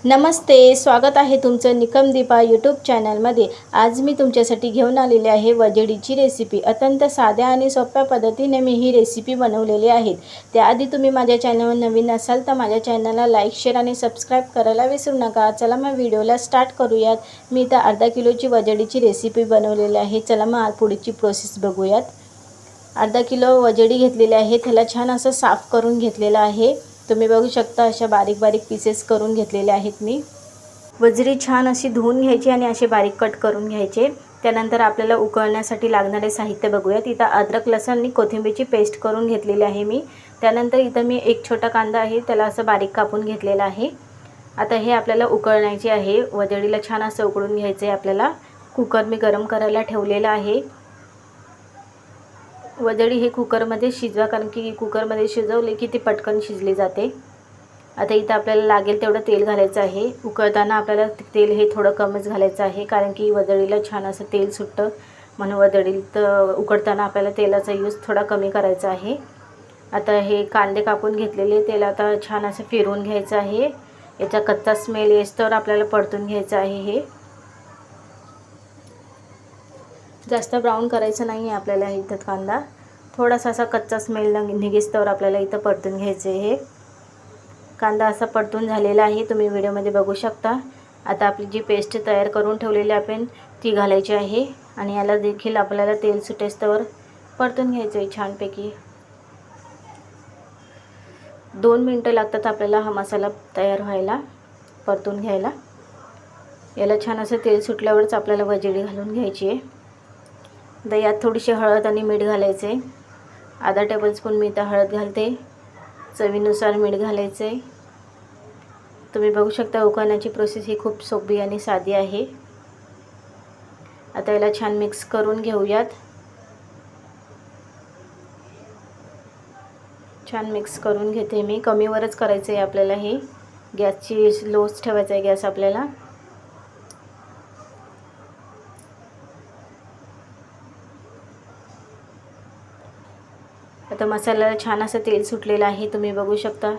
नमस्ते, स्वागत आहे तुमचं निकमदीपा यूट्यूब चॅनलमध्ये। आज मी तुमच्यासाठी घेऊन आलेले आहे वजडीची रेसिपी। अत्यंत साध्या आणि सोप्या पद्धतीने मी ही रेसिपी बनवलेली आहे। त्याआधी तुम्ही माझ्या चॅनलवर नवीन असाल तर माझ्या चॅनलला लाईक, शेअर आणि सबस्क्राइब करायला विसरू नका। चला मग व्हिडिओला स्टार्ट करूयात। मी इथं अर्धा किलोची वजडीची रेसिपी बनवलेली आहे। चला मग पुढची प्रोसेस बघूयात। अर्धा किलो वजडी घेतलेली आहे, त्याला छान असं साफ करून घेतलेलं आहे। तुम्ही बघू शकता अशा बारीक बारीक पीसेस करून घेतलेले आहेत मी। वजडी छान अशी धुवून घ्यायची आणि असे बारीक कट करून घ्यायचे। त्यानंतर आपल्याला उकळण्यासाठी लागणारे साहित्य बघूयात। इथं अद्रक, लसूण आणि कोथिंबीरची पेस्ट करून घेतलेली आहे मी। त्यानंतर इथं मी एक छोटा कांदा आहे, त्याला असं बारीक कापून घेतलेला आहे। आता हे आपल्याला उकळण्याचे आहे। वजडीला छान असं उकळून घ्यायचे आहे आपल्याला। कुकर मी गरम करायला ठेवलेला आहे। वजडी हे कुकरमध्ये शिजवा, कारण की कुकरमध्ये शिजवले की ती पटकन शिजली जाते। आता इथं आपल्याला लागेल तेवढं तेल घालायचं आहे। उकळताना आपल्याला तेल हे थोडं कमीच घालायचं आहे, कारण की वजडीला छान असं तेल सुटतं, म्हणून वजडीत उकळताना आपल्याला तेलाचा यूज थोडा कमी करायचा आहे। आता हे कांदे कापून घेतलेले तेल आता छान असं फिरवून घ्यायचं आहे। याचा कच्चा स्मेल येस्तोवर आपल्याला परतून घ्यायचं आहे। हे जास्त ब्राऊन करायचं नाही आहे आपल्याला। इथं कांदा थोडासा असा कच्चा स्मेल निघेस्तोवर आपल्याला इथं परतून घ्यायचं आहे। कांदा असा परतून झालेला आहे, तुम्ही व्हिडिओमध्ये बघू शकता। आता आपली जी पेस्ट तयार करून ठेवलेली आपण ती घालायची आहे आणि याला देखील आपल्याला तेल सुटेस्तोवर परतून घ्यायचं आहे छानपैकी। 2 मिनिटं लागतात आपल्याला हा मसाला तयार व्हायला, परतून घ्यायला। याला छान असं तेल सुटल्यावरच आपल्याला वजडी घालून घ्यायची आहे। आता यात थोडीशी हळद आणि मीठ घालायचं आहे। अर्धा टेबलस्पून मी इथं हळद घालते, चवीनुसार मीठ घालायचं आहे। तुम्ही बघू शकता उकळण्याची प्रोसेस ही खूप सोपी आणि साधी आहे। आता याला छान मिक्स करून घेऊयात। छान मिक्स करून घेते मी। कमीवरच करायचं आहे आपल्याला हे, गॅसची लोच ठेवायचा आहे गॅस आपल्याला। आता मसाल्याला छान असं तेल सुटलेलं आहे, तुम्ही बघू शकता।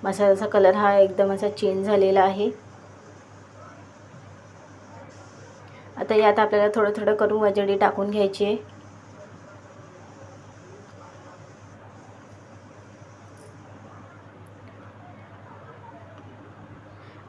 मसाल्याचा कलर हा एकदम असा चेंज झालेला आहे। आता यात आपल्याला थोडं थोडं करून वजडी टाकून घ्यायची आहे।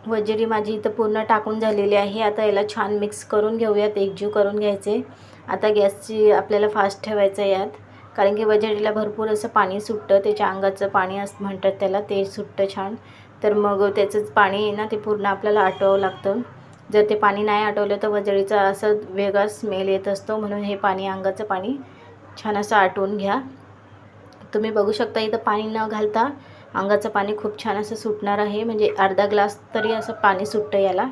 वजडी माझी इथं पूर्ण टाकून झालेली आहे। आता याला छान मिक्स करून घेऊयात, एकजीव करून घ्यायचे। आता गॅसची आपल्याला फास्ट ठेवायचं आहे यात, कारण की वजडीला भरपूर असं पाणी सुटतं, त्याच्या अंगाचं पाणी असं म्हणतात त्याला, ते सुटतं छान। तर मग त्याचंच पाणी आहे ना, ते पूर्ण आपल्याला आटवावं लागतं। जर ते पाणी नाही आटवलं तर वजडीचा असं वेगळा स्मेल येत असतो, म्हणून हे पाणी, अंगाचं पाणी छान असं आटवून घ्या। तुम्ही बघू शकता इथं पाणी न घालता अंगाचं पाणी खूप छान असं सुटणार आहे, म्हणजे अर्धा ग्लास तरी असं पाणी सुटतं याला।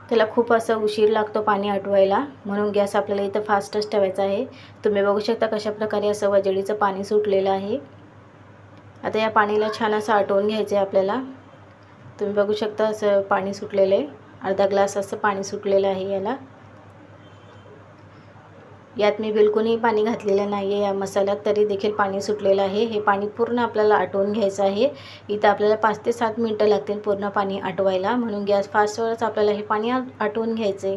त्याला खूप असं उशीर लागतो पाणी आटवायला, म्हणून गॅस आपल्याला इथं फास्टच ठेवायचा आहे। तुम्ही बघू शकता कशा प्रकारे असं वजडीचं पाणी सुटलेलं आहे। आता या पाणीला छान असं आटवून घ्यायचं आहे आपल्याला। तुम्ही बघू शकता असं पाणी सुटलेलं आहे, अर्धा ग्लास असं पाणी सुटलेलं आहे याला। यात मी बिलकुलही पाणी घातलेलं नाही आहे या मसाल्यात, तरी देखील पाणी सुटलेलं आहे। हे पाणी पूर्ण आपल्याला आटवून घ्यायचं आहे। इथं आपल्याला 5 ते 7 मिनिटं लागतील पूर्ण पाणी आटवायला, म्हणून गॅस फास्टवरच आपल्याला हे पाणी आटवून घ्यायचं आहे।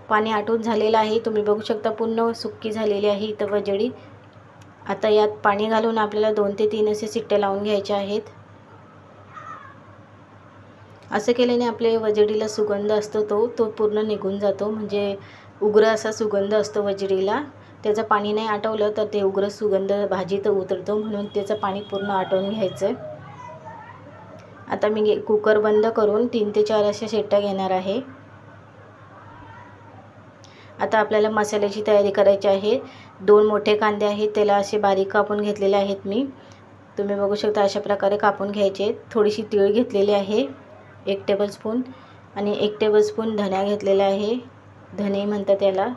पाणी आटवून झालेलं आहे, तुम्ही बघू शकता पूर्ण सुक्की झालेली आहे इथं वजडी। आता यात पाणी घालून आपल्याला 2 ते 3 असे शिट्ट्या लावून घ्यायच्या आहेत। असं केल्याने आपल्या वजडीला सुगंध असतो तो पूर्ण निघून जातो, म्हणजे उग्र असा सुगंध असतो वजडीला। त्याचं पाणी नाही आटवलं तर ते उग्र सुगंध भाजीत उतरतो, म्हणून त्याचं पाणी पूर्ण आटवून घ्यायचं। आता मी कुकर बंद करून 3 ते 4 अशा शिट्ट्या घेणार आहे। आता आपल्याला मसाल्याची तयारी करायची आहे। 2 मोठे कांदे आहेत, त्याला असे बारीक कापून घेतलेले आहेत मी। तुम्ही बघू शकता अशा प्रकारे कापून घ्यायचे। थोडीशी तीळ घेतलेली आहे 1 टेबलस्पून, आणि 1 टेबलस्पून धण्या घेतलेला आहे, धणे म्हणतात त्याला।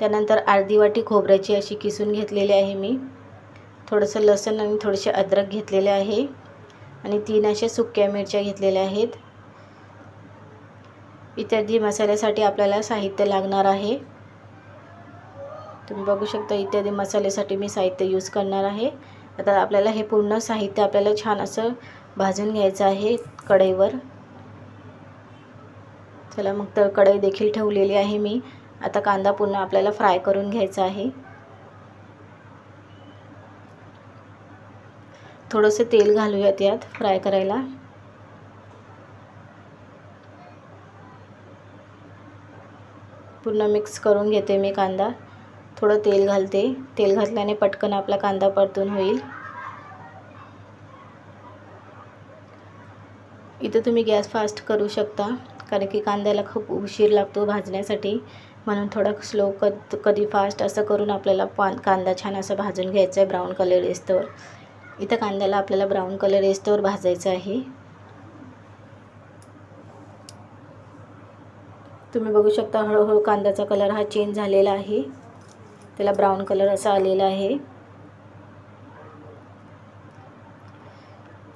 त्यानंतर अर्धी वाटी खोबऱ्याची अशी किसून घेतलेली आहे मी। थोडंसं लसूण आणि थोडेसे अद्रक घेतलेले आहे, आणि 3 अशा सुक्या मिरच्या घेतलेल्या आहेत। इत्यादी मसाल्यासाठी आपल्याला साहित्य लागणार आहे। तुम्ही बघू शकता इत्यादी मसाल्यासाठी मी साहित्य यूज करणार आहे। आता आपल्याला हे पूर्ण साहित्य आपल्याला छान असं भाजून घ्यायचा आहे कढईवर. चला मग तर कढई देखील ठेवलेली आहे मी. आता कांदा पुन्हा आपल्याला फ्राय करून घ्यायचा आहे. थोडंसं तेल घालूयात यात फ्राय करायला. पूर्ण मिक्स करून घेते मी कांदा. थोडं तेल घालते. तेल घातल्याने पटकन आपला कांदा परतून होईल. इथं तुम्ही गॅस फास्ट करू शकता, कारण की कांद्याला खूप उशीर लागतो भाजण्यासाठी. म्हणून थोडा स्लो कधी फास्ट असं करून आपल्याला कांदा छान असं भाजून घ्यायचा आहे ब्राऊन कलर येस्तोवर. इथं कांद्याला आपल्याला ब्राऊन कलर येस्तोवर भाजायचं आहे. तुम्ही बघू शकता हळूहळू कांद्याचा कलर हा चेंज झालेला आहे. त्याला ब्राऊन कलर असा आलेला आहे.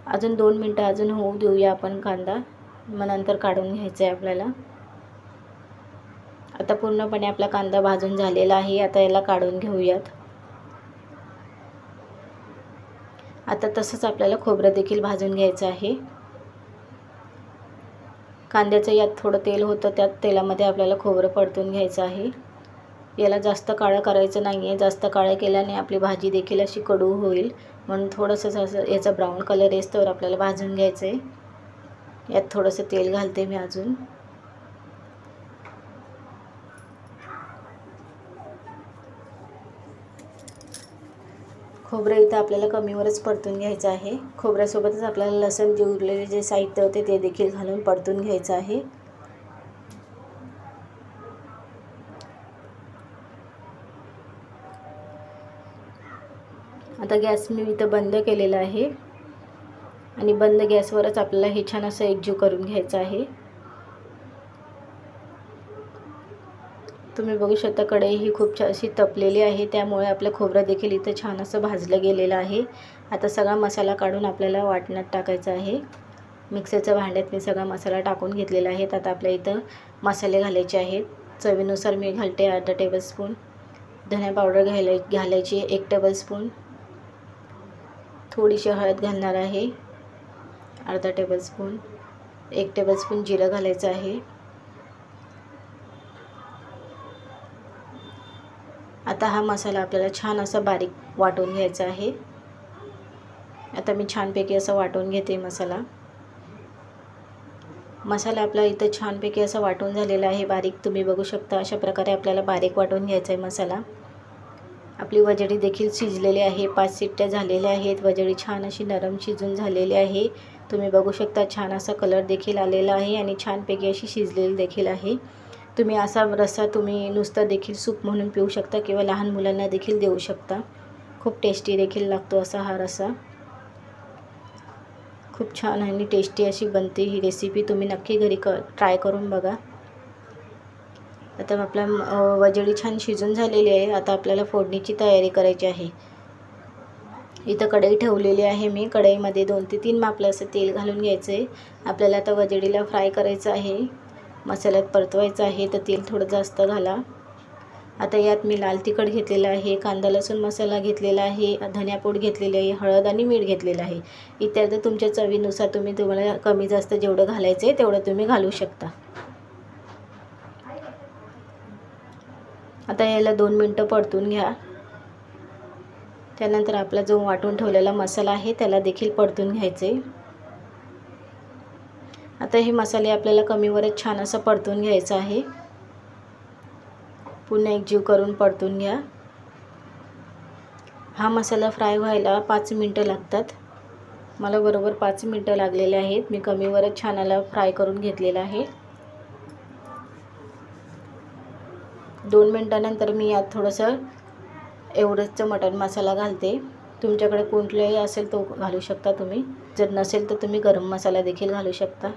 अजून 2 मिनटं अजून होऊ देऊया आपण कांदा, मग नंतर काढून घ्यायचं आहे आपल्याला. आता पूर्णपणे आपला कांदा भाजून झालेला आहे. आता याला काढून घेऊयात. आता तसंच आपल्याला खोबरं देखील भाजून घ्यायचं आहे. कांद्याचं यात थोडं तेल होतं, त्यात तेलामध्ये आपल्याला खोबरं परतून घ्यायचं आहे. याला जास्त काळं करायचं नाही आहे. जास्त काळं केल्याने आपली भाजी देखील अशी कडू होईल. म्हणून थोडंसं असं याचा ब्राऊन कलर येस्तोवर आपल्याला भाजून घ्यायचं आहे. यात थोडंसं तेल घालते मी अजून. खोबरं इथं आपल्याला कमीवरच परतून घ्यायचं आहे. खोबऱ्यासोबतच आपल्याला लसूण जे उरलेले जे साहित्य होते ते देखील घालून परतून घ्यायचं आहे. आता गॅस मी इथं बंद केलेला आहे आणि बंद गॅसवरच आपल्याला हे छान असं एकजीव करून घ्यायचं आहे. तुम्ही बघू शकता कढई ही खूप अशी तपलेली आहे, त्यामुळे आपलं खोबरं देखील इथं छान असं भाजलं गेलेलं आहे. आता सगळा मसाला काढून आपल्याला वाटणात टाकायचा आहे. मिक्सरच्या भांड्यात मी सगळा मसाला टाकून घेतलेला आहे. आता आपल्या इथं मसाले घालायचे आहेत. चवीनुसार मी घालते अर्धा टेबलस्पून. धने पावडर घालायची 1 टेबलस्पून. थोडीशी हळद घालणार आहे अर्धा टेबलस्पून. 1 टेबलस्पून जिरं घालायचं आहे. आता हा मसाला आपल्याला छान असा बारीक वाटून घ्यायचा आहे. आता मी छानपैकी असं वाटून घेते मसाला. मसाला आपला इथं छानपैकी असं वाटून झालेला आहे बारीक. तुम्ही बघू शकता अशा प्रकारे आपल्याला बारीक वाटून घ्यायचा आहे मसाला. आपली वजडी देखील शिजलेली आहे. 5 शिट्ट्या झालेल्या आहेत. वजडी छान अशी नरम शिजून झालेली आहे. तुम्ही बघू शकता छान असा कलर देखील आलेला आहे आणि छानपैकी अशी शिजलेली देखील आहे. तुम्ही असा रस्सा तुम्ही नुसतं देखील सूप म्हणून पिऊ शकता किंवा लहान मुलांना देखील देऊ शकता. खूप टेस्टी देखील लागतो असा हा रस्सा. खूप छान आणि टेस्टी अशी बनते ही रेसिपी. तुम्ही नक्की घरी ट्राय करून बघा. आता आपला वजडी छान शिजून झालेली आहे. आता आपल्याला फोडणीची तयारी करायची आहे. इथं कढई ठेवलेली आहे मी. कढईमध्ये 2 ते 3 मापलं असं तेल घालून घ्यायचं आहे. आपल्याला आता वजडीला फ्राय करायचं आहे, मसाल्यात परतवायचं आहे, तर तेल थोडं जास्त घाला. आता यात मी लाल तिखट घेतलेलं आहे, कांदा लसूण मसाला घेतलेला आहे, धण्यापूड घेतलेली आहे, हळद आणि मीठ घेतलेलं आहे. इत्यादी तुमच्या चवीनुसार तुम्हाला कमी जास्त जेवढं घालायचं आहे तेवढं तुम्ही घालू शकता. आता याला 2 मिनटं परतून घ्या. त्यानंतर आपला जो वाटून ठेवलेला मसाला आहे त्याला देखील परतून घ्यायचे. आता हे मसाले आपल्याला कमीवरच छान असं परतून घ्यायचं आहे. पुन्हा एकजीव करून परतून घ्या. हा मसाला फ्राय व्हायला 5 मिनटं लागतात. मला बरोबर 5 मिनटं लागलेले आहेत. मी कमीवरच छान याला फ्राय करून घेतलेला आहे. 2 मिनटानंतर मी यात थोडंसं एव्हरेस्टचा मटण मसाला घालते. तुमच्याकडे कुठलाही असेल तो घालू शकता तुम्ही. जर नसेल तर तुम्ही गरम मसाला देखील घालू शकता.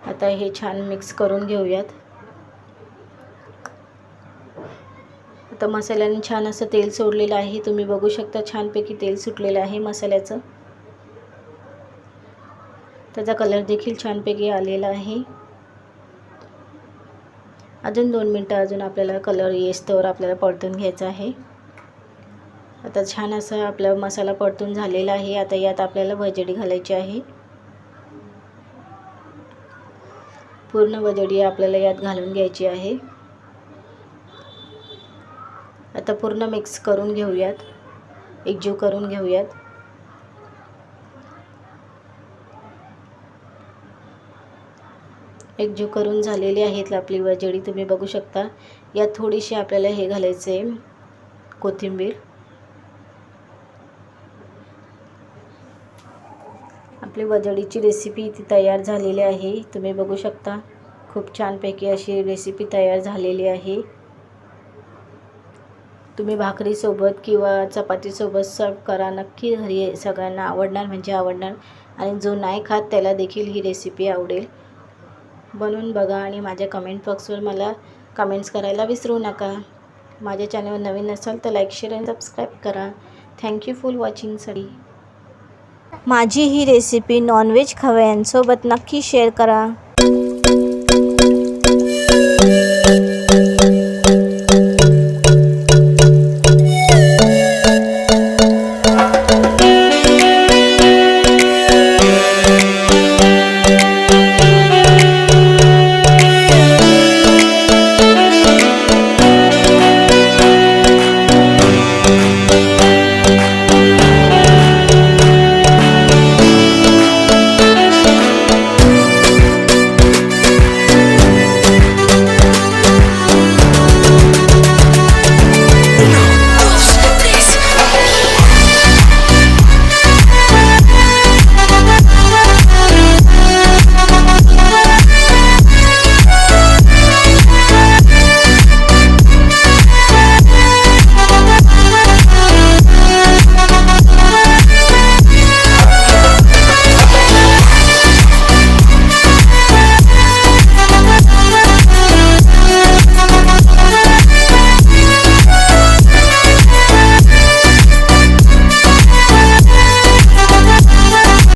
आता हे छान मिक्स करून घेऊयात. आता मसाल्याने छान असं तेल सोडलेलं आहे. तुम्ही बघू शकता छानपैकी तेल सुटलेलं आहे मसाल्याचं. त्याचा कलर देखील छानपैकी आलेला आहे. अजून 2 मिनटं अजून आपल्याला कलर येस्तोवर आपल्याला परतून घ्यायचा आहे. आता छान असा आपला मसाला परतून झालेला आहे. आता यात आपल्याला वजडी घालायची आहे. पूर्ण वजडी आपल्याला यात घालून घ्यायची आहे. आता पूर्ण मिक्स करून घेऊयात, एकजीव करून घेऊयात. एकजीव करून झालेली आहेत आपली वजडी, तुम्ही बघू शकता. यात थोडीशी आपल्याला हे घालायचे कोथिंबीर. आपली वजडीची रेसिपी इथे तयार झालेली आहे. तुम्ही बघू शकता, खूप छानपैकी अशी रेसिपी तयार झालेली आहे. तुम्ही भाकरीसोबत किंवा चपातीसोबत सर्व करा. नक्की घरी सगळ्यांना आवडणार म्हणजे आवडणार, आणि जो नाही खात त्याला देखील ही रेसिपी आवडेल. बनवून बघा आणि माझ्या कमेंट बॉक्सवर मला कमेंट्स करायला विसरू नका. माझ्या चॅनलवर नवीन असाल तर लाईक, शेअर आणि सबस्क्राईब करा. थँक्यू फॉर वॉचिंगसाठी. माझी ही रेसिपी नॉनव्हेज खवय्यांसोबत नक्की शेअर करा.